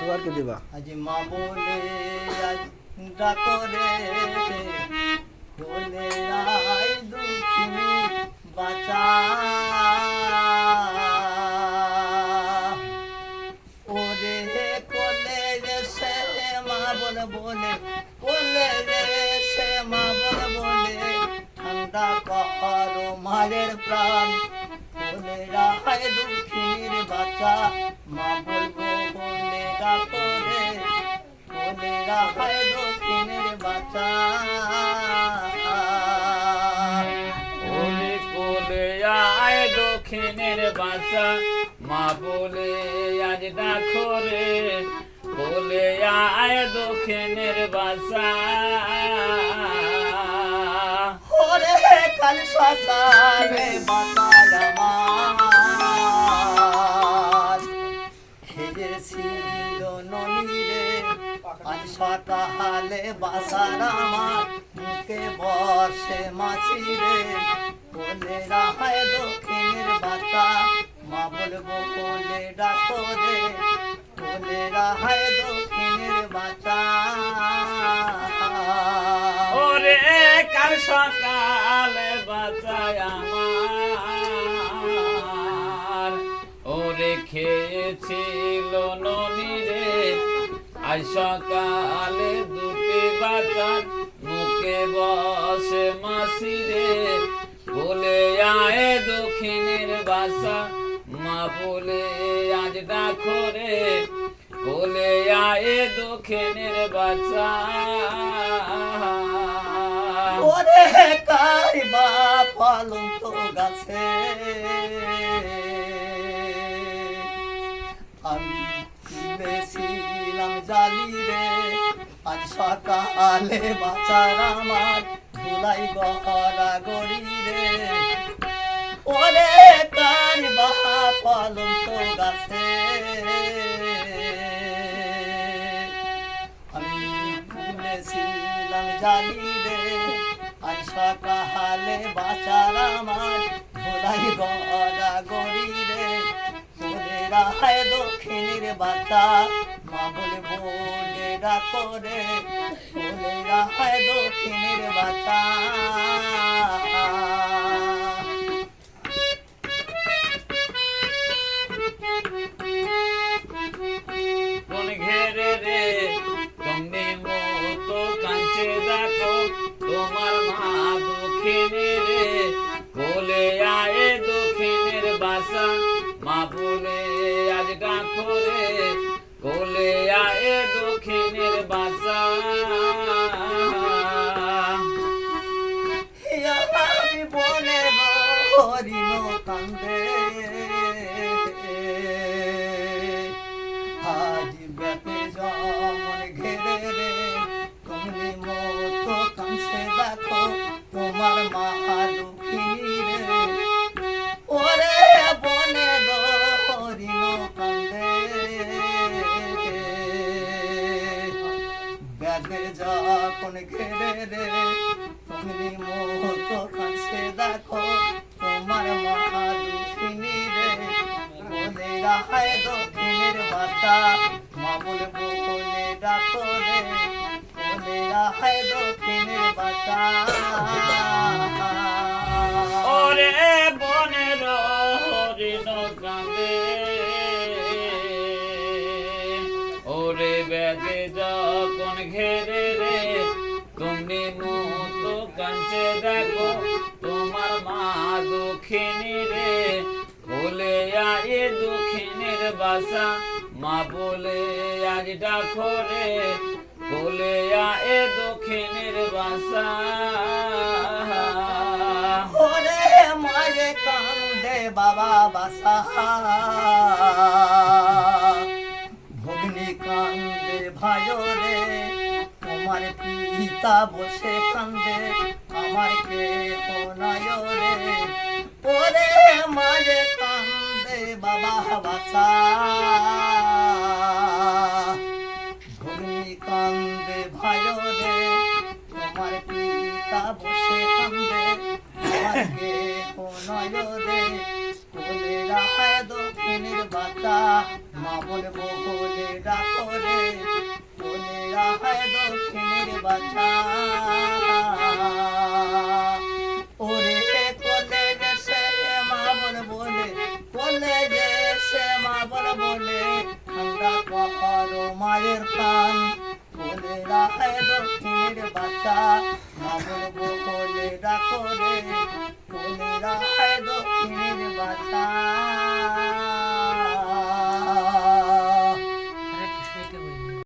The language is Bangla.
এবার কি দিবা? আজ মা বলে আজ ডাকরে বলে আই দুঃখিনী বাঁচা ওরে কোলে রে সে মা বলে বলে কোলে রে সে মা বলে বলে ঠান্ডা করো মায়ের প্রাণ বলে রায় দুঃখিনীর বাচ্চা মা বলবো বলে ডাকরে বলে রায় দুঃখিনীর বাচ্চা ওরে কোলে আয় দক্ষিণের বাসা মা বলে আজ ডাকো রে কোলে আয় দক্ষিণের বাসা ওরে কাল সকালে বাতাল আমার হেরেছিল ননীরে আজ সকালে বাসার আমার মুখে বসে মাছি রে বলে রাহায় দক্ষিণের বাচ্চা মা বলবো বলে ডাকো রে বলে রাহায় দক্ষিণের বাচ্চা ওরে কাল সকালে বাঁচায় আমার ওরে খেয়েছিল ননি রে আজ সকালে দুটি বাচ্চার মুখে বসে মাসি রে বলে আয় দক্ষিণের বাসা মা বলে আজ ডাকো রে বলে আয় দক্ষিণের বাচ্চা ওরে কাইবা পালন্ত গাছে আমি তুলেছিলাম জালি রে আজ সকালে বাঁচার আমার ধুলাই গড়া গড়ি রে ওরে কাইবা পালন্ত গাছে আমি তুলেছিলাম জালি রে আজ সকালে বাঁচার আমার ধোলাই গড়া গড়ি রে বলে রাহায় দক্ষিণের বাচ্চা মা বলে বলে ডাকো রে বলে রাহায় দক্ষিণের বাচ্চা কোন ঘেরে রে তুমি মতো কাঁচে দেখো তোমার মা দক্ষিণে রে বলে আয় দক্ষিণের বাসা মা বলে আজ ডাকো রে বলে আয় দক্ষিণের বাসা আমি বনে হরিণ কান্দে আজ ব্যাপে জমন ঘেরে রে তুমি মতো কাঁদছে দেখো তোমার মা দুঃখিনী রে ওরে বনে হরিণ কান্দে ব্যাপে যখন ঘেরে রে তুমি মতো কাছে দেখো তোমার মহা দুঃখিনী রে বলে রাহায় দক্ষিণের বাচ্চা মা বলবো বলে ডাকো রে বলে রাহায় দক্ষিণের বাচ্চা ওরে বনের হরিণ কাঁদে ওরে বেদে যখন ঘেরে রে তুমি মতো কাঁচে দেখো তোমার মা দক্ষিণী রে বলে আয় দক্ষিণের বাসা মা বলে আজ ডাকো রে বলে আয় দক্ষিণের বাসা ওরে মায়ে কান্দে বাবা বাসা ভগ্নি কান্দে ভাই রে তোমার পিতা বসে কান্দে আমার কে নাই রে ওরে মায়ে কান্দে বাবা বাসা ভগ্নি কান্দে ভাই রে তোমার পিতা বসে কান্দে আমার কে নয় রে বলে রাখায় দক্ষিণের বাতা মা বলবো বলে ডাকো রে বোনেরা হয় দক্ষিণের বাছা ওরে কোলে গেছে মা বলে কোলে গেছে মা বলে ঠান্ডা করো মায়ের কান বোনেরা হয় দক্ষিণের বাছা মা বলবো বলে ডাকো রে